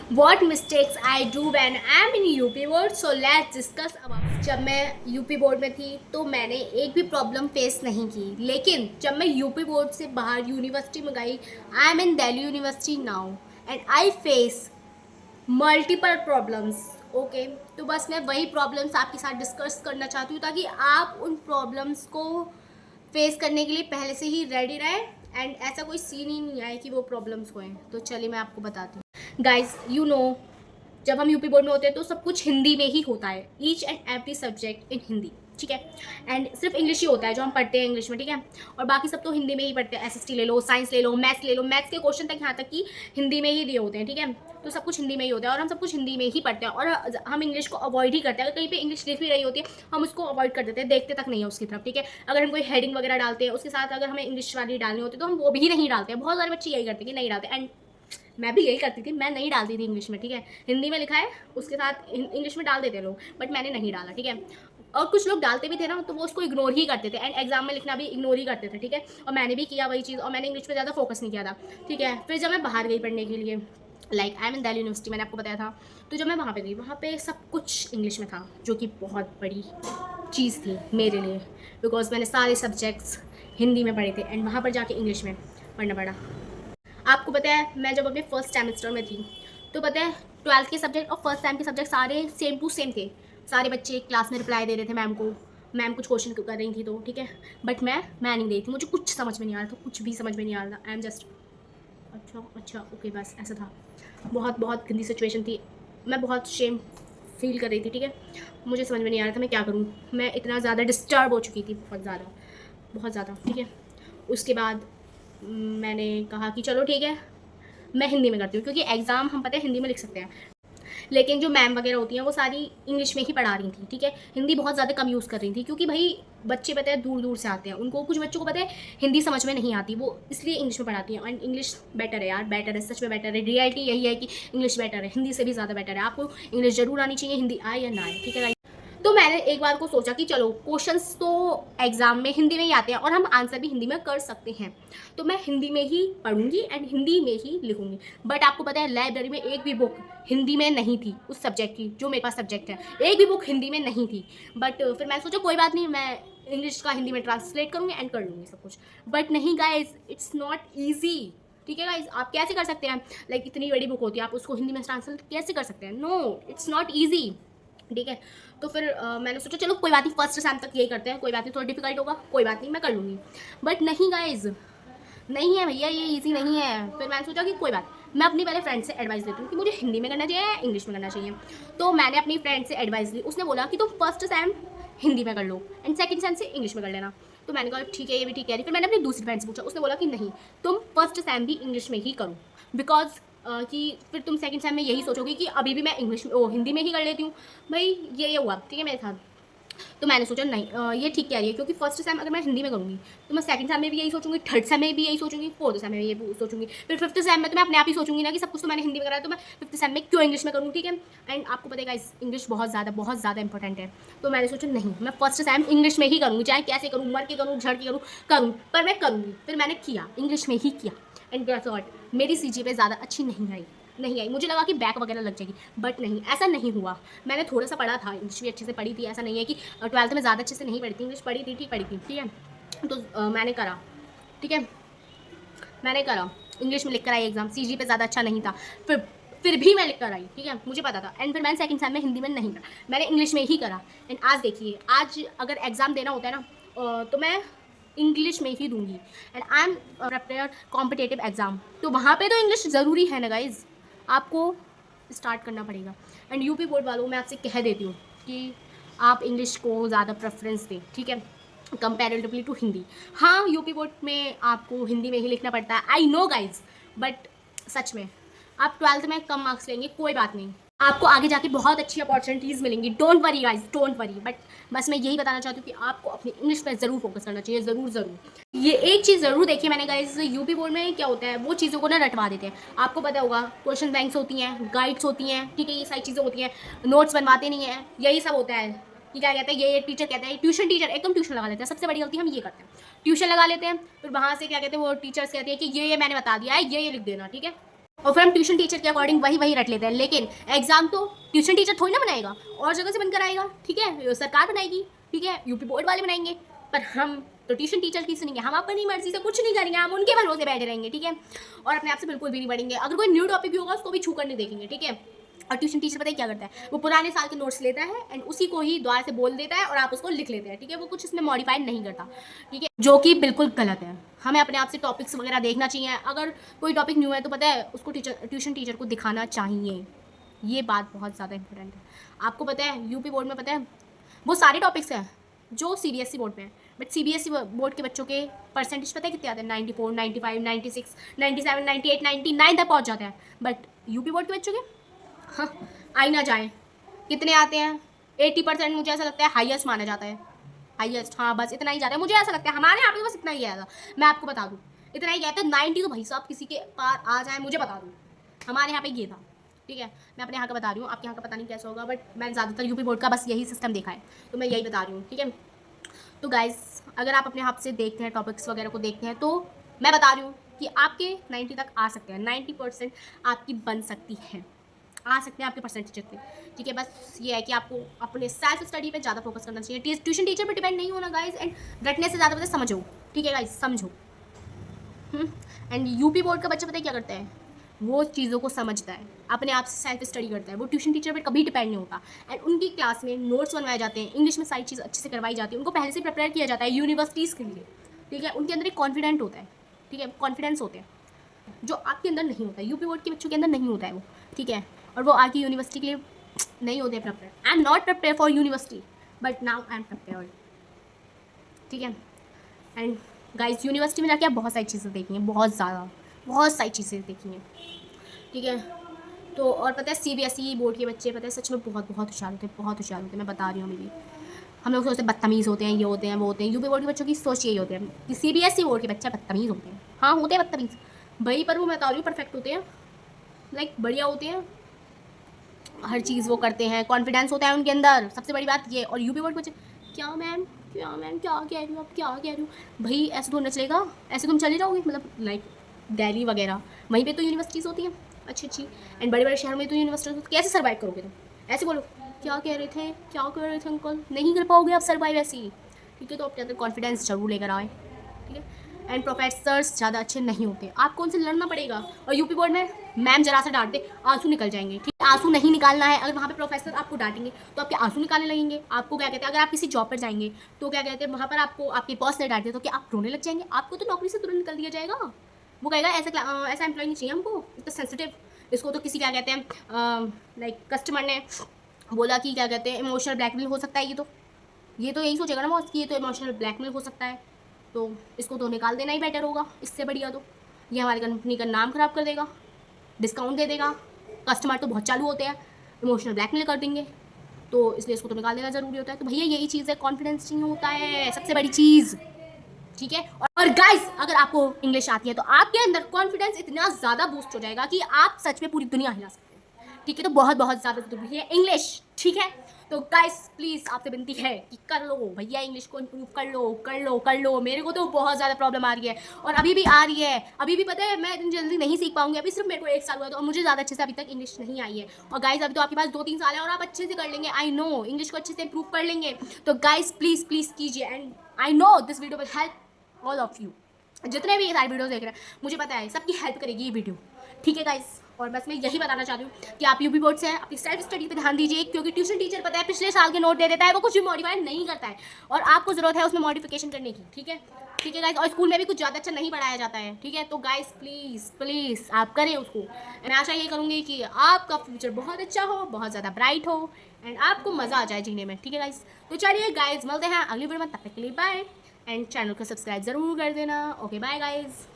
What mistakes I do when I am in UP board? So let's discuss about. जब मैं UP board में थी तो मैंने एक भी प्रॉब्लम फेस नहीं की, लेकिन जब मैं यूपी बोर्ड से बाहर यूनिवर्सिटी में गई, I am in Delhi university now and I face multiple problems. Okay, तो बस मैं वही प्रॉब्लम्स आपके साथ डिस्कस करना चाहती हूँ ताकि आप उन प्रॉब्लम्स को फेस करने के लिए पहले से ही रेडी रहें एंड ऐसा कोई सीन ही नहीं आए कि वो प्रॉब्लम्स होएं। तो चलिए मैं आपको बताती हूँ। गाइज यू नो, जब हम यूपी बोर्ड में होते हैं तो सब कुछ हिंदी में ही होता है, each and every subject in Hindi, ठीक है। एंड सिर्फ इंग्लिश ही होता है जो हम पढ़ते हैं इंग्लिश में, ठीक है। और बाकी सब तो हिंदी में ही पढ़ते हैं। एसएसटी ले लो, साइंस ले लो, मैथ्स ले लो, मैथ्स के क्वेश्चन तक यहाँ तक कि हिंदी में ही दिए होते हैं, ठीक है। तो सब कुछ हिंदी में ही होता है और हम सब कुछ हिंदी में ही पढ़ते हैं और हम इंग्लिश को अवॉइड ही करते हैं। अगर कहीं पे इंग्लिश लिख भी रही होती है हम उसको अवॉइड कर देते हैं, देखते तक नहीं है उसकी तरफ, ठीक है। अगर हम कोई हेडिंग वगैरह डालते हैं उसके साथ अगर हमें इंग्लिश वाली डालनी होती है तो हम वो भी नहीं डालते हैं। बहुत सारे बच्चे यही करते हैं कि नहीं डालते, एंड मैं भी यही करती थी, मैं नहीं डालती थी इंग्लिश में, ठीक है। हिंदी में लिखा है उसके साथ इंग्लिश में डाल देते लोग, बट मैंने नहीं डाला, ठीक है। और कुछ लोग डालते भी थे ना तो वो उसको इग्नोर ही करते थे एंड एग्जाम में लिखना भी इग्नोर ही करते थे, ठीक है। और मैंने भी किया वही चीज़ और मैंने इंग्लिश पे ज़्यादा फोकस नहीं किया था, ठीक है। फिर जब मैं बाहर गई पढ़ने के लिए, like I am in Delhi university, मैंने आपको बताया था, तो जब मैं वहाँ पे गई वहाँ पे सब कुछ इंग्लिश में था, जो कि बहुत बड़ी चीज़ थी मेरे लिए, बिकॉज मैंने सारे सब्जेक्ट्स हिंदी में पढ़े थे एंड वहाँ पर जाके इंग्लिश में पढ़ना पड़ा। आपको पता है मैं जब अपने फर्स्ट सेमेस्टर में थी तो पता है 12th के सब्जेक्ट और फर्स्ट टाइम के सब्जेक्ट सारे सेम टू सेम थे। सारे बच्चे क्लास में रिप्लाई दे रहे थे मैम को, मैम कुछ क्वेश्चन कर रही थी तो, ठीक है। बट मैं नहीं रही थी, मुझे कुछ समझ में नहीं आ रहा था, कुछ भी समझ में नहीं आ रहा था। आई एम जस्ट अच्छा ओके, बस ऐसा था। बहुत बहुत गंदी सिचुएशन थी, मैं बहुत शेम फील कर रही थी, ठीक है। मुझे समझ में नहीं आ रहा था मैं क्या करूँ। मैं इतना ज़्यादा डिस्टर्ब हो चुकी थी, बहुत ज़्यादा, ठीक है। उसके बाद मैंने कहा कि चलो ठीक है मैं हिंदी में करती हूँ, क्योंकि एग्ज़ाम हम पता है हिंदी में लिख सकते हैं, लेकिन जो मैम वगैरह होती हैं वो सारी इंग्लिश में ही पढ़ा रही थी, ठीक है। हिंदी बहुत ज़्यादा कम यूज़ कर रही थी क्योंकि भाई बच्चे पता है दूर दूर से आते हैं, उनको कुछ बच्चों को पता है हिंदी समझ में नहीं आती, वो इसलिए इंग्लिश में पढ़ाती हैं। एंड इंग्लिश बेटर है यार, बेटर है, सच में बेटर है। रियलिटी यही है कि इंग्लिश बेटर है, हिंदी से भी ज़्यादा बेटर है। आपको इंग्लिश ज़रूर आनी चाहिए, हिंदी आए या ना आए, ठीक है। तो मैंने एक बार को सोचा कि चलो क्वेश्चंस तो एग्जाम में हिंदी में ही आते हैं और हम आंसर भी हिंदी में कर सकते हैं, तो मैं हिंदी में ही पढ़ूंगी एंड हिंदी में ही लिखूंगी। बट आपको पता है लाइब्रेरी में एक भी बुक हिंदी में नहीं थी उस सब्जेक्ट की, जो मेरे पास सब्जेक्ट है, एक भी बुक हिंदी में नहीं थी। बट फिर मैंने सोचा कोई बात नहीं, मैं इंग्लिश का हिंदी में ट्रांसलेट करूँगी एंड कर लूँगी सब कुछ। बट नहीं गाइज, इट्स नॉट ईजी, ठीक है गाइज। आप कैसे कर सकते हैं, लाइक इतनी बड़ी बुक होती है आप उसको हिंदी में ट्रांसलेट कैसे कर सकते हैं? नो, इट्स नॉट ईजी, ठीक है। तो फिर मैंने सोचा चलो कोई बात नहीं, फर्स्ट सेम तक यही करते हैं, कोई बात नहीं, थोड़ा डिफिकल्ट होगा, कोई बात नहीं, मैं कर लूँगी। बट नहीं गाइज, नहीं है भैया, ये इजी नहीं है। फिर मैंने सोचा कि कोई बात, मैं अपनी पहले फ्रेंड से एडवाइस लेती हूँ कि मुझे हिंदी में करना चाहिए या इंग्लिश में करना चाहिए। तो मैंने अपनी फ्रेंड से एडवाइस ली, उसने बोला कि तुम फर्स्ट सेम हिंदी में कर लो एंड सेकंड सेम से इंग्लिश में कर लेना। तो मैंने कहा ठीक है, ये भी ठीक है। फिर मैंने अपनी दूसरी फ्रेंड से पूछा, उसने बोला कि नहीं, तुम फर्स्ट सेम भी इंग्लिश में ही करो, बिकॉज कि फिर तुम सेकंड सेम में यही सोचोगे कि अभी भी मैं इंग्लिश में हिंदी में ही कर लेती हूँ। भाई ये हुआ, ठीक है, मेरे साथ। तो मैंने सोचा नहीं, ये ठीक कह रही है, क्योंकि फर्स्ट सेम अगर मैं हिंदी में करूँगी तो मैं सेकंड सेम में भी यही सोचूंगी, थर्ड सेम में भी यही सोचूंगी, फोर्थ सेम में ये सोचूंगी, फिर फिफ्थ सेम में तो मैं अपने आप ही सोचूंगी ना कि सब कुछ तो मैंने हिंदी में करा है, तो मैं फिफ्थ सेम में क्यों इंग्लिश में करूँ, ठीक है। एंड आपको पता है इंग्लिश बहुत ज़्यादा इंपॉर्टेंट है। तो मैंने सोचा नहीं, मैं फर्स्ट सेम इंग्लिश में ही करूँगी, चाहे कैसे करूँ, मर के करूँ, झड़ के करूँ, पर मैं करूँगी। फिर मैंने किया, इंग्लिश में ही किया एंड गेस व्हाट, मेरी CGPA ज़्यादा अच्छी नहीं आई। मुझे लगा कि बैक वगैरह लग जाएगी, बट नहीं, ऐसा नहीं हुआ। मैंने थोड़ा सा पढ़ा था, इंग्लिश भी अच्छे से पढ़ी थी, ऐसा नहीं है कि 12th में ज़्यादा अच्छे से नहीं पढ़ी थी, इंग्लिश पढ़ी थी, ठीक है। तो मैंने करा, ठीक है, मैंने करा, इंग्लिश में लिख कर आई एग्जाम। CGPA ज़्यादा अच्छा नहीं था, फिर भी मैं लिख कर आई, ठीक है, मुझे पता था। एंड फिर मैंने सेकंड सेम में हिंदी में नहीं करा, मैंने इंग्लिश में ही करा। एंड आज देखिए, आज अगर एग्ज़ाम देना होता है ना तो मैं इंग्लिश में ही दूंगी। And I am prepare competitive exam, तो वहाँ पे तो इंग्लिश ज़रूरी है ना गाइज, आपको स्टार्ट करना पड़ेगा। एंड यूपी बोर्ड वालों, मैं आपसे कह देती हूँ कि आप इंग्लिश को ज़्यादा प्रेफरेंस दें, ठीक है, कंपैरेटिवली टू हिंदी। हाँ, यूपी बोर्ड में आपको हिंदी में ही लिखना पड़ता है, आई नो गाइज, बट सच में आप 12th में कम मार्क्स लेंगे, कोई बात नहीं, आपको आगे जाके बहुत अच्छी अपॉर्चुनिटीज़ मिलेंगी, don't worry guys, don't worry. But बस मैं यही बताना चाहती हूँ कि आपको अपनी इंग्लिश पर ज़रूर फोकस करना चाहिए, ज़रूर। ये एक चीज़ ज़रूर देखिए मैंने गाइज, यूपी बोर्ड में क्या होता है, वो चीज़ों को ना रटवा देते हैं। आपको पता होगा क्वेश्चन बैंक्स होती हैं, गाइड्स होती हैं, ठीक है, ये सारी चीज़ें होती हैं, नोट्स बनवाते नहीं हैं, यही सब होता है कि क्या कहते हैं, ये टीचर कहता है, ट्यूशन टीचर एकदम ट्यूशन लगा लेते हैं। सबसे बड़ी गलती हम ये करते हैं, ट्यूशन लगा लेते हैं, फिर वहाँ से क्या कहते हैं वो टीचर्स कहते हैं कि ये मैंने बता दिया है, ये लिख देना, ठीक है। और फिर हम ट्यूशन टीचर के अकॉर्डिंग वही रट लेते हैं। लेकिन एग्जाम तो ट्यूशन टीचर थोड़ी ना बनाएगा, और जगह से बनकर आएगा, ठीक है, सरकार बनाएगी, ठीक है, यूपी बोर्ड वाले बनाएंगे। पर हम तो ट्यूशन टीचर की सुनेंगे, हम अपनी मर्जी से कुछ नहीं करेंगे, हम उनके भरोसे बैठे रहेंगे, ठीक है, और अपने आप से बिल्कुल भी नहीं बढ़ेंगे। अगर कोई न्यू टॉपिक भी होगा उसको भी छू कर नहीं देखेंगे, ठीक है। और ट्यूशन टीचर पता है क्या करता है, वो पुराने साल के नोट्स लेता है एंड उसी को ही दोबारा से बोल देता है और आप उसको लिख लेते हैं, ठीक है, वो कुछ इसमें मॉडिफाइड नहीं करता, ठीक है, जो कि बिल्कुल गलत है। हमें अपने आप से टॉपिक्स वगैरह देखना चाहिए। अगर कोई टॉपिक न्यू है तो पता है उसको ट्यूशन टीचर को दिखाना चाहिए। ये बात बहुत ज़्यादा इंपॉर्टेंट है। आपको पता है यूपी बोर्ड में पता है वो सारे टॉपिक्स हैं जो सीबीएसई बोर्ड में है, बट सीबीएसई बोर्ड के बच्चों के परसेंटेज पता है कितने आते हैं, 94, 95, 96, 97, 98, 99 तक पहुंच जाते हैं। बट यूपी बोर्ड के बच्चों के हाँ आई ना जाए कितने आते हैं, 80%। मुझे ऐसा लगता है हाईएस्ट माना जाता है, हाईएस्ट, हाँ बस इतना ही जाता है, मुझे ऐसा लगता है। हमारे यहाँ पे बस इतना ही आया था, मैं आपको बता दूँ, इतना ही गया था। 90 तो भाई साहब किसी के पार आ जाए मुझे बता दूँ, हमारे यहाँ पे ये था, ठीक है। मैं अपने यहाँ का बता रही हूँ, आपके यहाँ का पता नहीं कैसा होगा, बट मैंने ज़्यादातर यूपी बोर्ड का बस यही सिस्टम देखा है, तो मैं यही बता रही हूँ, ठीक है। तो गाइस अगर आप अपने हाथ से देखते हैं, टॉपिक्स वगैरह को देखते हैं, तो मैं बता रही हूँ कि आपके 90 तक आ सकते हैं, 90% आपकी बन सकती है, आ सकते हैं आपके परसेंटेज पे, ठीक है। बस ये है कि आपको अपने सेल्फ स्टडी पे ज़्यादा फोकस करना चाहिए, ट्यूशन टीचर पे डिपेंड नहीं होना गाइस। एंड रटने से ज़्यादा पता समझो, ठीक है गाइस, समझो। एंड यूपी बोर्ड का बच्चा पता है क्या करता है, वो चीज़ों को समझता है, अपने आप से सेल्फ स्टडी करता है, वो ट्यूशन टीचर पर कभी डिपेंड नहीं होता। एंड उनकी क्लास में नोट्स बनवाए जाते हैं, इंग्लिश में सारी चीज़ अच्छे से करवाई जाती है, उनको पहले से प्रिपेयर किया जाता है यूनिवर्सिटीज़ के लिए, ठीक है। उनके अंदर एक कॉन्फिडेंट होता है, ठीक है, कॉन्फिडेंस होते हैं जो आपके अंदर नहीं होता है, यूपी बोर्ड के बच्चों के अंदर नहीं होता है वो, ठीक है। और वो आगे यूनिवर्सिटी के लिए नहीं होते prepare. I am not prepare for university, but now I am prepared, ठीक है। एंड गाइस यूनिवर्सिटी में जाके आप बहुत सारी चीज़ें देखेंगे, बहुत ज़्यादा, बहुत सारी चीज़ें देखेंगे, ठीक है। तो और पता है सीबीएसई बोर्ड के बच्चे पता है सच में बहुत बहुत होशियार होते हैं, बहुत होशियार होते हैं, मैं बता रही हूँ। अभी हम लोग सोचते हैं बदतमीज़ होते हैं, ये होते हैं वो होते हैं, यूपी बोर्ड के बच्चों की सोच यही होती है कि सीबीएसई बोर्ड के बच्चे बदतमीज़ होते हैं। हाँ होते हैं बदतमीज़ भाई, पर वो मैं बता रही हूँ परफेक्ट होते हैं, लाइक बढ़िया होते हैं, हर चीज़ वो करते हैं, कॉन्फिडेंस होता है उनके अंदर, सबसे बड़ी बात ये। और यूपी बोर्ड के बच्चे क्या मैम क्या कह रही हो आप, क्या कह रही हो भाई, ऐसे तो न चलेगा, ऐसे तुम चले जाओगे, मतलब लाइक दिल्ली वगैरह वहीं पे तो यूनिवर्सिटीज़ होती हैं अच्छी एंड बड़े बड़े शहरों में तो यूनिवर्सिटीज़, कैसे सर्वाइव करोगे तुम, ऐसे बोलो क्या कह रहे थे अंकल, नहीं कर पाओगे आप सर्वाइव ऐसे ही, ठीक है। तो अपने अंदर कॉन्फिडेंस जरूर लेकर आए, ठीक है। एंड प्रोफेसर्स ज़्यादा अच्छे नहीं होते, आपको उनसे लड़ना पड़ेगा। और यूपी बोर्ड में मैम जरा सा डांट दे आंसू निकल जाएंगे, ठीक है, आंसू नहीं निकालना है। अगर वहाँ पे प्रोफेसर आपको डांटेंगे तो आपके आंसू निकालने लगेंगे, आपको क्या कहते हैं, अगर आप किसी जॉब पर जाएंगे तो क्या कहते हैं, वहाँ पर आपको आपके बॉस ने डांट दिया तो क्या आप रोने लग जाएंगे, आपको तो नौकरी से तुरंत निकल दिया जाएगा। वो कहेगा ऐसा एम्प्लॉय नहीं चाहिए हमको, इतना सेंसिटिव। इसको तो किसी क्या कहते हैं लाइक कस्टमर ने बोला कि क्या कहते हैं इमोशनल ब्लैकमेल हो सकता है, ये तो यही सोचेगा ना बॉस कि ये तो इमोशनल ब्लैकमेल हो सकता है, तो इसको तो निकाल देना ही बेटर होगा, इससे बढ़िया तो ये हमारी कंपनी का नाम ख़राब कर देगा, डिस्काउंट दे देगा, कस्टमर तो बहुत चालू होते हैं, इमोशनल ब्लैकमेल कर देंगे, तो इसलिए इसको तो निकाल देना ज़रूरी होता है। तो भैया यही चीज़ है, कॉन्फिडेंस नहीं होता है सबसे बड़ी चीज़, ठीक है। और गाइस अगर आपको इंग्लिश आती है तो आपके अंदर कॉन्फिडेंस इतना ज़्यादा बूस्ट हो जाएगा कि आप सच में पूरी दुनिया हिला सकते हैं, ठीक है। तो बहुत बहुत ज़्यादा ज़रूरी है इंग्लिश, ठीक है। तो गाइस प्लीज़ आपसे विनती है कि कर लो भैया, इंग्लिश को इम्प्रूव कर लो। मेरे को तो बहुत ज़्यादा प्रॉब्लम आ रही है और अभी भी आ रही है, अभी भी पता है मैं इतनी जल्दी नहीं सीख पाऊंगी, अभी सिर्फ मेरे को 1 साल हुआ है तो मुझे ज़्यादा अच्छे से अभी तक इंग्लिश नहीं आई है। और गाइस अभी तो आपके पास 2-3 साल है और आप अच्छे से कर लेंगे, आई नो इंग्लिश को अच्छे से इम्प्रूव कर लेंगे। तो गाइस प्लीज़ कीजिए, and I know this video will help all of you, जितने भी ये सारे वीडियो देख रहे हैं मुझे पता है सबकी हेल्प करेगी ये वीडियो, ठीक है गाइस। और बस मैं यही बताना चाहती हूँ कि आप यूपी बोर्ड से अपनी सेल्फ स्टडी पे ध्यान दीजिए, क्योंकि ट्यूशन टीचर पता है पिछले साल के नोट दे देता है, वो कुछ भी मॉडिफाई नहीं करता है और आपको ज़रूरत है उसमें मॉडिफिकेशन करने की, ठीक है गाइस। और स्कूल में भी कुछ ज़्यादा अच्छा नहीं पढ़ाया जाता है, ठीक है। तो गाइस प्लीज़ आप करें उसको। मैं आशा ये करूँगी कि आपका फ्यूचर बहुत अच्छा हो, बहुत ज़्यादा ब्राइट हो एंड आपको मज़ा आ जाए जीने में, ठीक है गाइस। तो चलिए गाइस मिलते हैं अगली वीडियो में, तब तक के लिए बाय एंड चैनल को सब्सक्राइब ज़रूर कर देना। Okay bye guys.